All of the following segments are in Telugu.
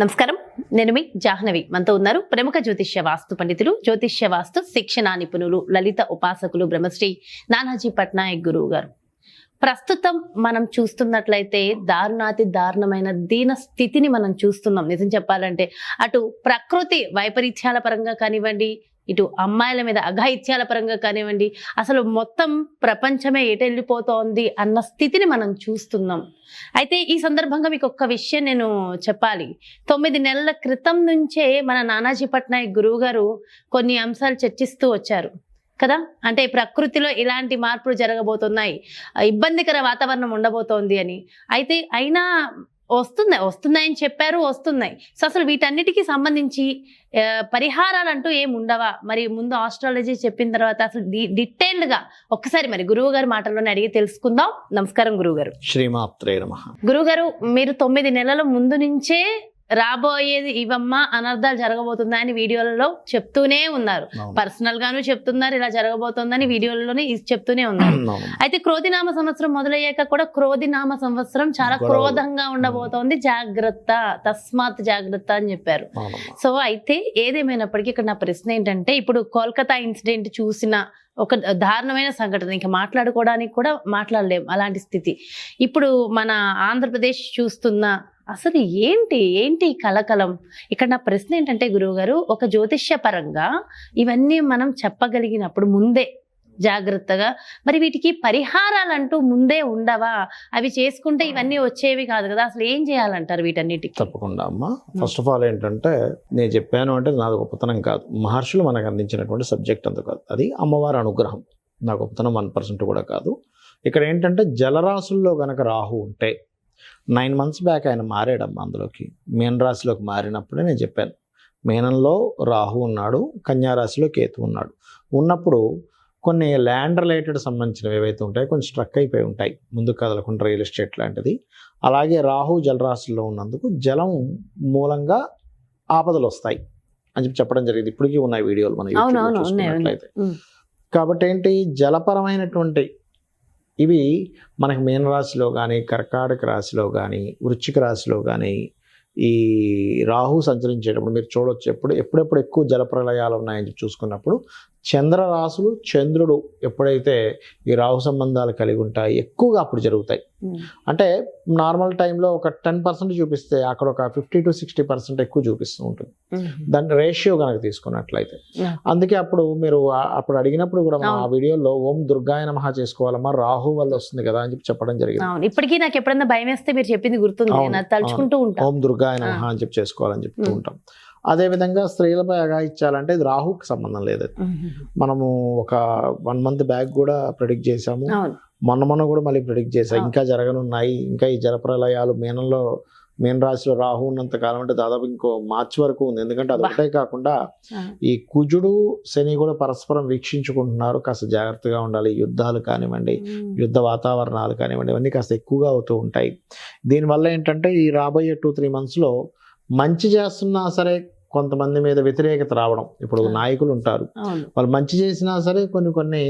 నమస్కారం, నేను మీ జాహ్నవి. మనతో ఉన్నారు ప్రముఖ జ్యోతిష్య వాస్తు పండితులు, జ్యోతిష్య వాస్తు శిక్షణ నిపుణులు, లలిత ఉపాసకులు బ్రహ్మశ్రీ నానాజీ పట్నాయక్ గురువు గారు. ప్రస్తుతం మనం చూస్తున్నట్లయితే దారుణాతి దారుణమైన దీన స్థితిని మనం చూస్తున్నాం. నిజం చెప్పాలంటే అటు ప్రకృతి వైపరీత్యాల పరంగా కానివ్వండి, ఇటు అమ్మాయిల మీద అఘాయిత్యాల పరంగా కానివ్వండి, అసలు మొత్తం ప్రపంచమే ఎటెళ్ళిపోతోంది అన్న స్థితిని మనం చూస్తున్నాం. అయితే ఈ సందర్భంగా మీకు ఒక్క విషయం నేను చెప్పాలి. 9 నెలల క్రితం నుంచే మన నానాజీ పట్నాయక్ గురువు గారు కొన్ని అంశాలు చర్చిస్తూ వచ్చారు కదా. అంటే ప్రకృతిలో ఇలాంటి మార్పులు జరగబోతున్నాయి, ఇబ్బందికర వాతావరణం ఉండబోతోంది అని. అయితే అయినా వస్తున్నాయని చెప్పారు, వస్తున్నాయి. సో అసలు వీటన్నిటికీ సంబంధించి పరిహారాలు అంటూ ఏమి ఉండవా? మరి ముందు ఆస్ట్రాలజీ చెప్పిన తర్వాత అసలు డీటెయిల్డ్ గా ఒక్కసారి మరి గురువు గారి మాటల్లోనే అడిగి తెలుసుకుందాం. నమస్కారం గురువు గారు. శ్రీమాత్రే నమః. గురువు గారు, మీరు 9 నెలల ముందు నుంచే రాబోయేది ఇవమ్మా అనర్థాలు జరగబోతున్నాయని వీడియోలలో చెప్తూనే ఉన్నారు. పర్సనల్ గాను చెప్తున్నారు, ఇలా జరగబోతోందని వీడియోలోనే చెప్తూనే ఉన్నారు. అయితే క్రోధినామ సంవత్సరం మొదలయ్యాక కూడా క్రోధినామ సంవత్సరం చాలా క్రోధంగా ఉండబోతోంది, జాగ్రత్త, తస్మాత్ జాగ్రత్త అని చెప్పారు. సో అయితే ఏదేమైనప్పటికీ ఇక్కడ నా ప్రశ్న ఏంటంటే, ఇప్పుడు కోల్కతా ఇన్సిడెంట్ చూసిన ఒక దారుణమైన సంఘటన, ఇంకా మాట్లాడుకోవడానికి కూడా మాట్లాడలేం అలాంటి స్థితి. ఇప్పుడు మన ఆంధ్రప్రదేశ్ చూస్తున్న అసలు ఏంటి కలకలం? ఇక్కడ నా ప్రశ్న ఏంటంటే గురువు గారు, ఒక జ్యోతిష్య పరంగా ఇవన్నీ మనం చెప్పగలిగినప్పుడు ముందే జాగ్రత్తగా, మరి వీటికి పరిహారాలంటూ ముందే ఉండవా? అవి చేసుకుంటే ఇవన్నీ వచ్చేవి కాదు కదా. అసలు ఏం చేయాలంటారు వీటన్నిటికి? తప్పకుండా అమ్మా. ఫస్ట్ ఆఫ్ ఆల్ ఏంటంటే, నేను చెప్పాను అంటే నాది గొప్పతనం కాదు, మహర్షులు మనకు అందించినటువంటి సబ్జెక్ట్ అంత కాదు, అది అమ్మవారి అనుగ్రహం. నా గొప్పతనం 1% కూడా కాదు. ఇక్కడ ఏంటంటే, జలరాశుల్లో గనక రాహు ఉంటే 9 months బ్యాక్ ఆయన మారాడమ్మా అందులోకి, మీన రాశిలోకి మారినప్పుడే నేను చెప్పాను. మీనంలో రాహు ఉన్నాడు, కన్యారాశిలో కేతు ఉన్నాడు. ఉన్నప్పుడు కొన్ని ల్యాండ్ రిలేటెడ్ సంబంధించినవి ఏవైతే ఉంటాయో కొన్ని స్ట్రక్ అయిపోయి ఉంటాయి, ముందు కదలకుండా, రియల్ ఎస్టేట్ లాంటిది. అలాగే రాహు జలరాశుల్లో ఉన్నందుకు జలం మూలంగా ఆపదలు వస్తాయి అని చెప్పడం జరిగింది. ఇప్పటికీ ఉన్నాయి వీడియోలు మన యూట్యూబ్లో చూసుకున్నట్లయితే. కాబట్టి ఏంటి, జలపరమైనటువంటి ఇవి మనకి మీనరాశిలో కానీ, కర్కాటక రాశిలో కానీ, వృశ్చిక రాశిలో కానీ ఈ రాహు సంచరించేటప్పుడు మీరు చూడొచ్చు. ఎప్పుడెప్పుడు ఎక్కువ జలప్రలయాలు ఉన్నాయని చూసుకున్నప్పుడు చంద్రరాశులు, చంద్రుడు ఎప్పుడైతే ఈ రాహు సంబంధాలు కలిగి ఉంటాయి ఎక్కువగా అప్పుడు జరుగుతాయి. అంటే నార్మల్ టైంలో ఒక 10% చూపిస్తే అక్కడ ఒక 50 to 60% ఎక్కువ చూపిస్తూ ఉంటుంది, దాని రేషియో కనుక తీసుకున్నట్లయితే. అందుకే అప్పుడు మీరు అప్పుడు అడిగినప్పుడు కూడా మనం ఆ వీడియోలో ఓం దుర్గాయ నమః చేసుకోవాలమ్మా, రాహు వల్ల వస్తుంది కదా అని చెప్పడం జరిగింది. ఇప్పటికీ నాకు ఎప్పుడన్నా భయం వేస్తే మీరు చెప్పింది గుర్తుంది, తలుచుకుంటూ ఉంటాం, ఓం దుర్గాయ నమః అని చెప్పి చేసుకోవాలని చెప్తూ ఉంటాం. అదేవిధంగా స్త్రీలపై అఘాయిత్యాలంటే ఇది రాహుకి సంబంధం లేదు. మనము ఒక 1 month బ్యాక్ కూడా ప్రెడిక్ట్ చేసాము, మొన్న కూడా మళ్ళీ ప్రెడిక్ట్ చేసాం. ఇంకా జరగనున్నాయి. ఇంకా ఈ జలప్రలయాలు మీన రాశిలో రాహు ఉన్నంత కాలం అంటే దాదాపు ఇంకో మార్చి వరకు ఉంది. ఎందుకంటే అది ఒకటే కాకుండా ఈ కుజుడు, శని కూడా పరస్పరం వీక్షించుకుంటున్నారు. కాస్త జాగ్రత్తగా ఉండాలి. యుద్ధాలు కానివ్వండి, యుద్ధ వాతావరణాలు కానివ్వండి, ఇవన్నీ కాస్త ఎక్కువగా అవుతూ ఉంటాయి. దీనివల్ల ఏంటంటే ఈ రాబోయే 2-3 monthsలో మంచి చేస్తున్నా సరే కొంతమంది మీద వ్యతిరేకత రావడం. ఇప్పుడు నాయకులు ఉంటారు, వాళ్ళు మంచి చేసినా సరే కొన్ని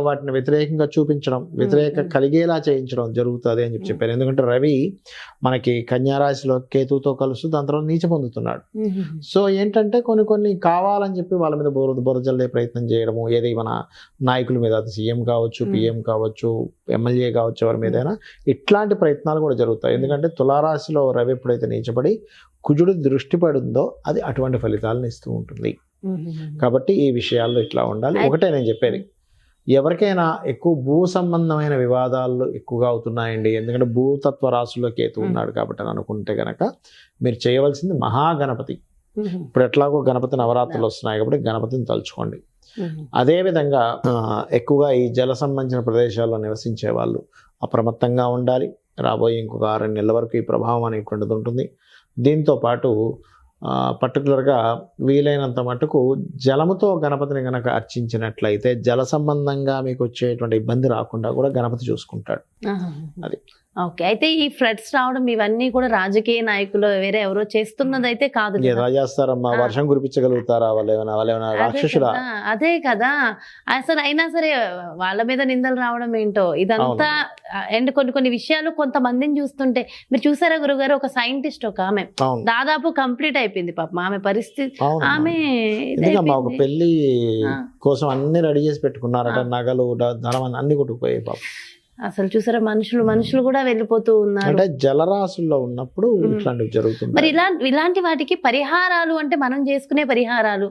వాటిని వ్యతిరేకంగా చూపించడం, వ్యతిరేక కలిగేలా చేయించడం జరుగుతుంది అని చెప్పారు. ఎందుకంటే రవి మనకి కన్యారాశిలో కేతువుతో కలుస్తూ దాని తర్వాత నీచ పొందుతున్నాడు. సో ఏంటంటే కొన్ని కావాలని చెప్పి వాళ్ళ మీద బురజల్లే ప్రయత్నం చేయడము, ఏది మన నాయకుల మీద, అది సీఎం కావచ్చు, పిఎం కావచ్చు, ఎమ్మెల్యే కావచ్చు, ఎవరి మీదైనా ఇట్లాంటి ప్రయత్నాలు కూడా జరుగుతాయి. ఎందుకంటే తులారాశిలో రవి ఎప్పుడైతే నీచపడి కుజుడు దృష్టి పడిందో అది అటువంటి ఫలితాలను ఇస్తూ ఉంటుంది. కాబట్టి ఈ విషయాల్లో ఇట్లా ఉండాలి. ఒకటే నేను చెప్పేది, ఎవరికైనా ఎక్కువ భూ సంబంధమైన వివాదాలు ఎక్కువగా అవుతున్నాయండి, ఎందుకంటే భూతత్వ రాశుల్లో కేతు ఉన్నాడు కాబట్టి అని అనుకుంటే గనక మీరు చేయవలసింది మహాగణపతి. ఇప్పుడు ఎట్లాగో గణపతి నవరాత్రులు వస్తున్నాయి కాబట్టి గణపతిని తలుచుకోండి. అదేవిధంగా ఎక్కువగా ఈ జల సంబంధించిన ప్రదేశాల్లో నివసించే వాళ్ళు అప్రమత్తంగా ఉండాలి. రాబోయే ఇంకొక 6 నెలల వరకు ఈ ప్రభావం అనేటువంటిది ఉంటుంది. దీంతో పాటు పర్టికులర్గా వీలైనంత మటుకు జలముతో గణపతిని కనుక అర్చించినట్లయితే జల సంబంధంగా మీకు వచ్చేటువంటి ఇబ్బంది రాకుండా కూడా గణపతి చూసుకుంటాడు. అది ఓకే, అయితే ఈ ఫ్లడ్స్ రావడం ఇవన్నీ కూడా రాజకీయ నాయకులు వేరే ఎవరో చేస్తున్నది అయితే కాదు కదా. ఎలా చేస్తారమ్మా, వర్షం కురిపించగలుగుతారా వాళ్ళు ఏమైనా అదే రాక్షసులా? కదా, అదే కదా అసలు. అయినా సరే వాళ్ళ మీద నిందలు రావడం ఏంటో ఇదంతా. అండ్ కొన్ని విషయాలు కొంతమందిని చూస్తుంటే, మీరు చూసారా గురుగారు, ఒక సైంటిస్ట్ ఒక ఆమె అవును దాదాపు కంప్లీట్ అయిపోయింది పాపం ఆమె పరిస్థితి. అవునమ్మా. ఆమె ఎందుకమ్మా ఒక ఇదైపోయింది. పెళ్లి ఆ. కోసం అన్ని రెడీ చేసి పెట్టుకున్నారట, నగలు ధనం అన్ని కొట్టుకుపోయాయి పాపం. అసలు చూసారా, మనుషులు కూడా వెళ్ళిపోతూ ఉన్నారు. అంటే జలరాశుల్లో ఉన్నప్పుడు ఇట్లాంటివి మరి జరుగుతుంది. ఇలాంటి వాటికి పరిహారాలు అంటే మనం చేసుకునే పరిహారాలు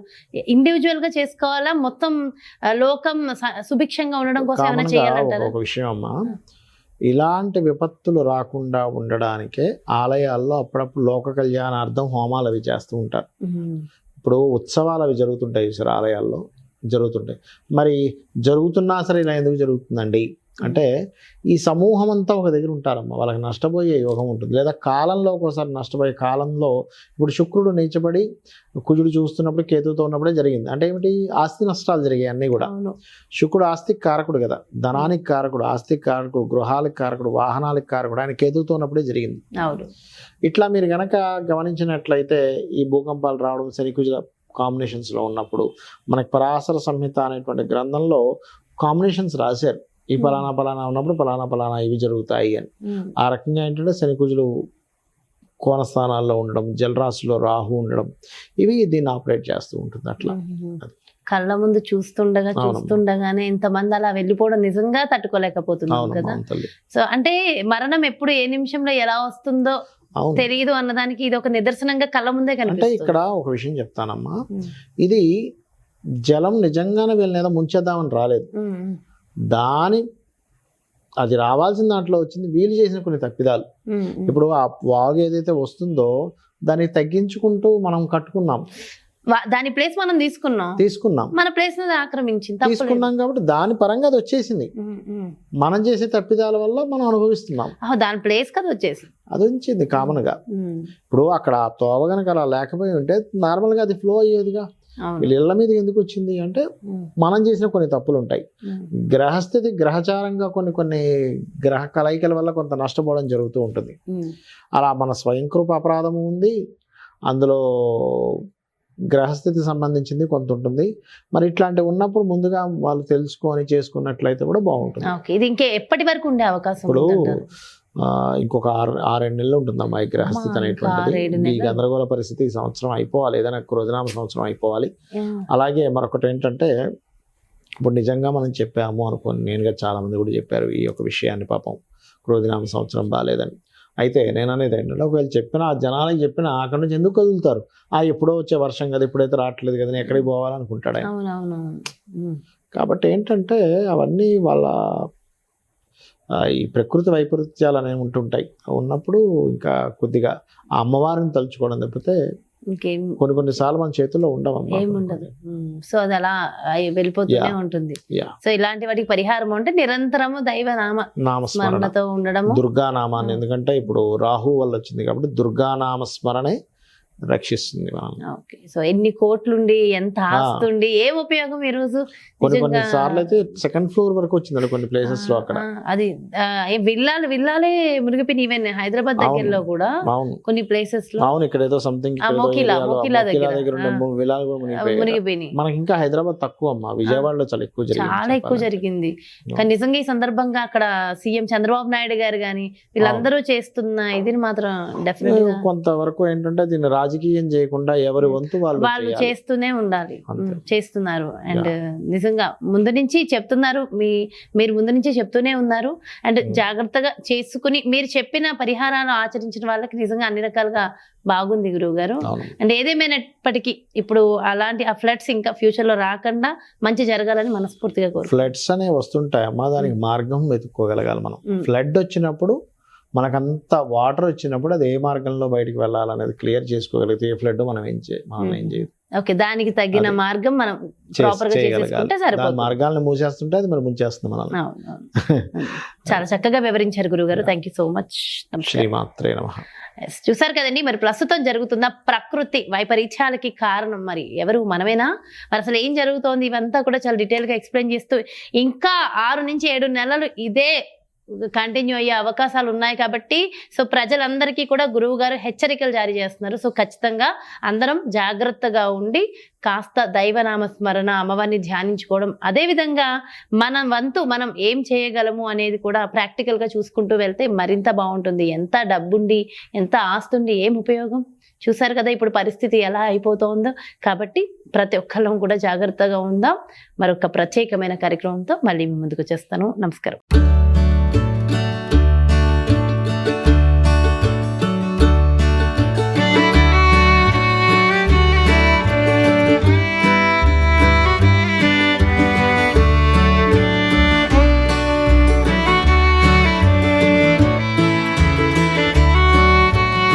ఇండివిజువల్ గా చేసుకోవాలా, మొత్తం లోకం సుభిక్షంగా ఉండడం కోసం ఏమైనా కామన్గా చేయాలంటారా? ఒక విషయం అమ్మా, ఇలాంటి విపత్తులు రాకుండా ఉండడానికే ఆలయాల్లో అప్పుడప్పుడు లోక కళ్యాణార్థం హోమాలు అవి చేస్తూ ఉంటారు. ఇప్పుడు ఉత్సవాలు అవి జరుగుతుంటాయి సార్, ఆలయాల్లో జరుగుతుంటాయి. మరి జరుగుతున్నా సరే ఇలా ఎందుకు జరుగుతుందండి అంటే, ఈ సమూహం అంతా ఒక దగ్గర ఉంటారమ్మా, వాళ్ళకి నష్టపోయే యోగం ఉంటుంది. లేదా కాలంలో ఒకసారి నష్టపోయే కాలంలో, ఇప్పుడు శుక్రుడు నీచబడి కుజుడు చూస్తున్నప్పుడు కేతువుతో ఉన్నప్పుడే జరిగింది. అంటే ఏమిటి, ఆస్తి నష్టాలు జరిగాయి అన్నీ కూడా. శుక్రుడు ఆస్తికి కారకుడు కదా, ధనానికి కారకుడు, ఆస్తికి కారకుడు, గృహాలకు కారకుడు, వాహనాలకు కారకుడు, ఆయన కేతువుతో ఉన్నప్పుడే జరిగింది. ఇట్లా మీరు గనక గమనించినట్లయితే ఈ భూకంపాలు రావడం శనికుజుల కాంబినేషన్స్లో ఉన్నప్పుడు మనకి పరాశర సంహిత అనేటువంటి గ్రంథంలో కాంబినేషన్స్ రాశారు. ఈ పలానా ఉన్నప్పుడు పలానా ఇవి జరుగుతాయి అని. ఆ రకంగా ఏంటంటే శనికుజులు కోణస్థానాల్లో ఉండడం, జలరాశిలో రాహు ఉండడం, ఇవి దీన్ని ఆపరేట్ చేస్తూ ఉంటుంది. అట్లా కళ్ళ ముందు చూస్తుండగానే ఇంతమంది అలా వెళ్ళిపోవడం నిజంగా తట్టుకోలేకపోతున్నాం కదా. సో అంటే మరణం ఎప్పుడు ఏ నిమిషంలో ఎలా వస్తుందో తెలియదు అన్నదానికి ఇది ఒక నిదర్శనంగా కళ్ళ ముందే కనిపిస్తుంది. అంటే ఇక్కడ ఒక విషయం చెప్తానమ్మా, ఇది జలం నిజంగానే వీళ్ళని ముంచేద్దామని రాలేదు. అది రావాల్సిన దాంట్లో వచ్చింది, వీళ్ళు చేసిన కొన్ని తప్పిదాలు. ఇప్పుడు ఆ వాగు ఏదైతే వస్తుందో దాన్ని తగ్గించుకుంటూ మనం కట్టుకున్నాం, దాని ప్లేస్ మనం తీసుకున్నాం, మన ప్లేస్ తీసుకున్నాం కాబట్టి దాని పరంగా అది వచ్చేసింది. మనం చేసే తప్పిదాల వల్ల మనం అనుభవిస్తున్నాం. దాని ప్లేస్ కదా వచ్చేసి అది వచ్చింది కామన్ గా. ఇప్పుడు అక్కడ తోవ గనక అలా లేకపోయి ఉంటే నార్మల్ గా అది ఫ్లో అయ్యేదిగా. వీళ్ళ ఇళ్ల మీద ఎందుకు వచ్చింది అంటే, మనం చేసిన కొన్ని తప్పులు ఉంటాయి. గ్రహస్థితి గ్రహచారంగా కొన్ని గ్రహ కలయికల వల్ల కొంత నష్టపోవడం జరుగుతూ ఉంటుంది. అలా మన స్వయంకృప అపరాధము ఉంది, అందులో గ్రహస్థితి సంబంధించింది కొంత ఉంటుంది. మరి ఇట్లాంటివి ఉన్నప్పుడు ముందుగా వాళ్ళు తెలుసుకొని చేసుకున్నట్లయితే కూడా బాగుంటుంది. ఇది ఇంకా ఎప్పటి వరకు ఉండే అవకాశం? ఇప్పుడు ఇంకొక 6-7 నెలలు ఉంటుందమ్మా ఈ గ్రహస్థితి అనేటువంటిది. ఈ గందరగోళ పరిస్థితి ఈ సంవత్సరం అయిపోవాలి, ఏదైనా క్రోధనామ సంవత్సరం అయిపోవాలి. అలాగే మరొకటి ఏంటంటే, ఇప్పుడు నిజంగా మనం చెప్పాము అనుకోని, నేనుగా చాలా మంది కూడా చెప్పారు ఈ యొక్క విషయాన్ని, పాపం క్రోధనామ సంవత్సరం బాగాలేదని. అయితే నేను అనేది ఏంటంటే, ఒకవేళ చెప్పినా జనాలకి చెప్పినా అక్కడి నుంచి ఎందుకు కదులుతారు? ఎప్పుడో వచ్చే వర్షం కదా, ఇప్పుడైతే రావట్లేదు కదా, ఎక్కడికి పోవాలనుకుంటాడు ఆయన. కాబట్టి ఏంటంటే అవన్నీ వాళ్ళ ఈ ప్రకృతి వైపరీత్యాలు అనేవి ఉంటుంటాయి. ఉన్నప్పుడు ఇంకా కొద్దిగా ఆ అమ్మవారిని తలుచుకోవడం తప్పితే కొన్నిసార్లు మన చేతుల్లో ఉండదు. సో అది అలా వెళ్ళిపోతూనే ఉంటుంది. సో ఇలాంటి వాటికి పరిహారం అంటే నిరంతరము దైవ నామస్మరణతో ఉండడం, దుర్గానామాన్ని. ఎందుకంటే ఇప్పుడు రాహు వల్ల వచ్చింది కాబట్టి దుర్గానామస్మరణే రక్షిస్తుంది. సో ఎన్ని కోట్లుండి ఎంత ఆస్తుండి ఏం ఉపయోగం ఈ రోజు? కొన్ని సార్లు అయితే సెకండ్ ఫ్లోర్ వరకు వచ్చింది కొన్ని ప్లేసెస్ లో. అక్కడ అది విల్లాలే మునిగిపోయి, ఈవెన్ హైదరాబాద్ దగ్గరలో కూడా కొన్ని ప్లేసెస్ లో. అవును, ఇక్కడ ఏదో సంథింగ్ మునిగిపోయినాయి. మనకి ఇంకా హైదరాబాద్ తక్కువ అమ్మా, విజయవాడలో చాలా ఎక్కువ జరిగింది. కానీ నిజంగా ఈ సందర్భంగా అక్కడ సీఎం చంద్రబాబు నాయుడు గారు గాని వీళ్ళందరూ చేస్తున్న ఇది మాత్రం డెఫినెట్ గా కొంతవరకు ఏంటంటే దీన్ని రాజకీయం చేయకుండా ఎవరి వంతు వాళ్ళు చేస్తూనే ఉండాలి. చేస్తున్నారు. అండ్ నిజంగా ముందు నుంచి చెప్తున్నారు, మీరు ముందు నుంచి చెప్తూనే ఉన్నారు. అండ్ జాగ్రత్తగా చేసుకుని మీరు చెప్పిన పరిహారాలు ఆచరించిన వాళ్ళకి నిజంగా అన్ని రకాలుగా బాగుంది గురువు గారు. అండ్ ఏదేమైనప్పటికీ ఇప్పుడు అలాంటి ఆ ఫ్లడ్స్ ఇంకా ఫ్యూచర్ లో రాకుండా మంచి జరగాలని మనస్ఫూర్తిగా కోరు. ఫ్లడ్స్ అనేవి వస్తుంటాయి అమ్మా, దానికి మార్గం వెతుక్కోగలగాలి మనం. ఫ్లడ్ వచ్చినప్పుడు మనకంత వాటర్ వచ్చినప్పుడు అది ఏ మార్గంలో బయటకు వెళ్ళాలనేది క్లియర్ చేసుకోగలిగితే ఏ ఫ్లడ్ మనం ఏం చేయదు. ఓకే, దానికి తగిన మార్గం మనం ప్రాపర్ గా చేసుకుంటే సరిపోతుంది. మార్గాలను మూసేస్తుంటే అది మనం ముంచేస్తుంది మనం. చాలా చక్కగా వివరించారు గురువు గారు. Thank you so much. శ్రీమాత్రే నమః. చూసారు కదండి, మరి ప్రస్తుతం జరుగుతున్న ప్రకృతి వైపరీత్యాలకి కారణం మరి ఎవరు? మనమేనా? మరి అసలు ఏం జరుగుతోంది? ఇవంతా కూడా చాలా డీటెయిల్ గా ఎక్స్ప్లెయిన్ చేస్తూ ఇంకా 6 నుంచి 7 నెలలు ఇదే కంటిన్యూ అయ్యే అవకాశాలు ఉన్నాయి కాబట్టి సో ప్రజలందరికీ కూడా గురువు గారు హెచ్చరికలు జారీ చేస్తున్నారు. సో ఖచ్చితంగా అందరం జాగ్రత్తగా ఉండి కాస్త దైవనామ స్మరణ, అమ్మవారిని ధ్యానించుకోవడం, అదేవిధంగా మన వంతు మనం ఏం చేయగలము అనేది కూడా ప్రాక్టికల్గా చూసుకుంటూ వెళ్తే మరింత బాగుంటుంది. ఎంత డబ్బుండి ఎంత ఆస్తుండి ఏం ఉపయోగం? చూసారు కదా ఇప్పుడు పరిస్థితి ఎలా అయిపోతుందో. కాబట్టి ప్రతి ఒక్కళ్ళం కూడా జాగ్రత్తగా ఉందాం. మరొక ప్రత్యేకమైన కార్యక్రమంతో మళ్ళీ మీ ముందుకు వచ్చేస్తాను. నమస్కారం.